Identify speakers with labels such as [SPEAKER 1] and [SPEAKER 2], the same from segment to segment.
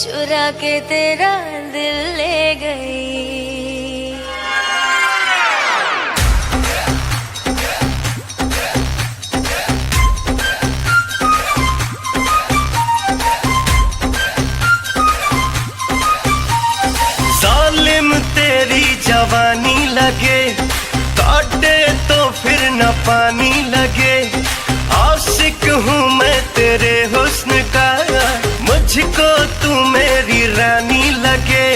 [SPEAKER 1] चुरा के तेरा दिल ले गई।
[SPEAKER 2] जालिम तेरी जवानी लगे, काटे तो फिर न पानी लगे। आशिक हूँ मैं तेरे हुस्न का, मुझको तू मेरी रानी लगे।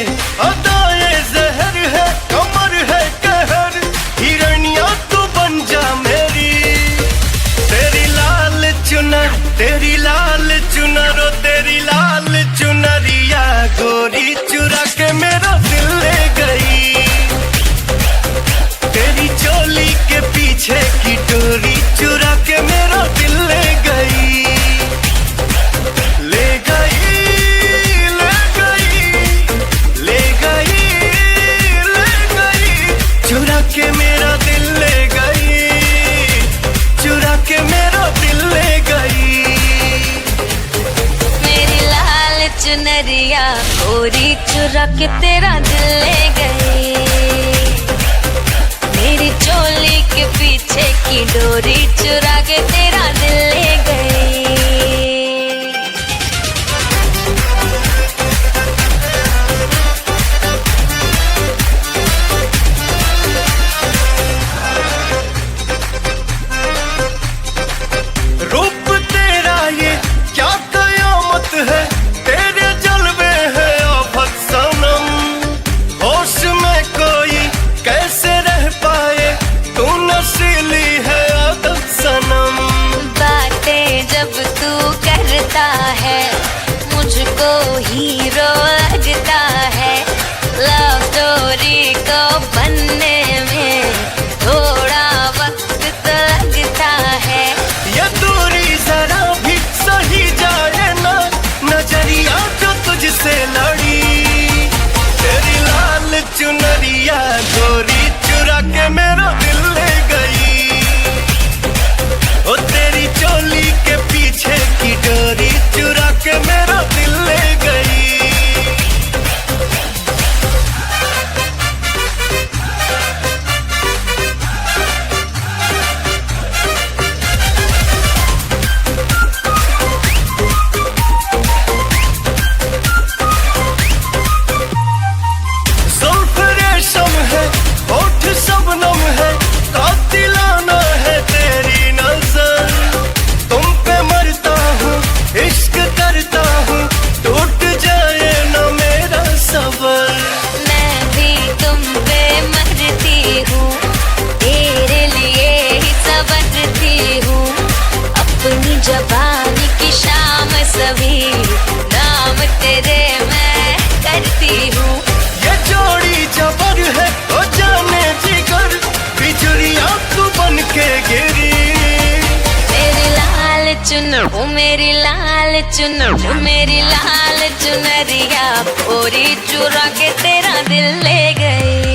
[SPEAKER 2] अदाए जहर है, कमर है कहर, हिरनिया तू बन जा मेरी। तेरी लाल चुनर, तेरी लाल चुनर, ओ तेरी लाल चुनरिया गोरी चुरा के मेरा दिल ले गई। तेरी चोली के पीछे की डोरी चुरा के मेरा दिल ले गई। ले गई, ले गई, ले गई, ले गई, चुरा के मेरा दिल ले गई, चुरा के मेरा दिल ले गई।
[SPEAKER 1] मेरी लाल चुनरिया गोरी चुरा के तेरा दिल ले गई। मेरी चोली के पीछे की डोरी चुरा के तेरा दिल ले गई।
[SPEAKER 2] रूप तेरा ये क्या कयामत है, तेरे जलवे है आफत सनम। होश में कोई कैसे रह पाए, तू नशीली है आदत सनम।
[SPEAKER 1] बातें जब तू करता है मुझको हीरो लगता है। लव स्टोरी को बनने में थोड़ा वक्त तो लगता है।
[SPEAKER 2] ये दूरी जरा भी सही जाए ना, नजरिया जो तुझसे लड़ी। तेरी लाल चुनरिया गोरी चुरा के मेरा दिल ले गई। ओ तेरी चोली के पीछे की डोरी चुरा के मेरा दिल ले गई। जुल्फ रेशम है, होठ शबनम है, कातिलाना है तेरी नजर। तुम पे मरता हूँ, इश्क करता हूँ, टूट जाए न मेरा सबर।
[SPEAKER 1] मैं भी तुम पे मरती हूँ, तेरे लिए ही संवरती हूँ। अपनी जबानी की शाम सभी नाम तेरे मैं करती हूँ।
[SPEAKER 2] ये जोड़ी जबर है, ओ जाने जिगर, बिजुरिया तू बन के गिरी।
[SPEAKER 1] मेरी लाल चुनर, ओ मेरी लाल चुनर, ओ मेरी लाल चुनरिया गोरी चुरा के तेरा दिल ले गई।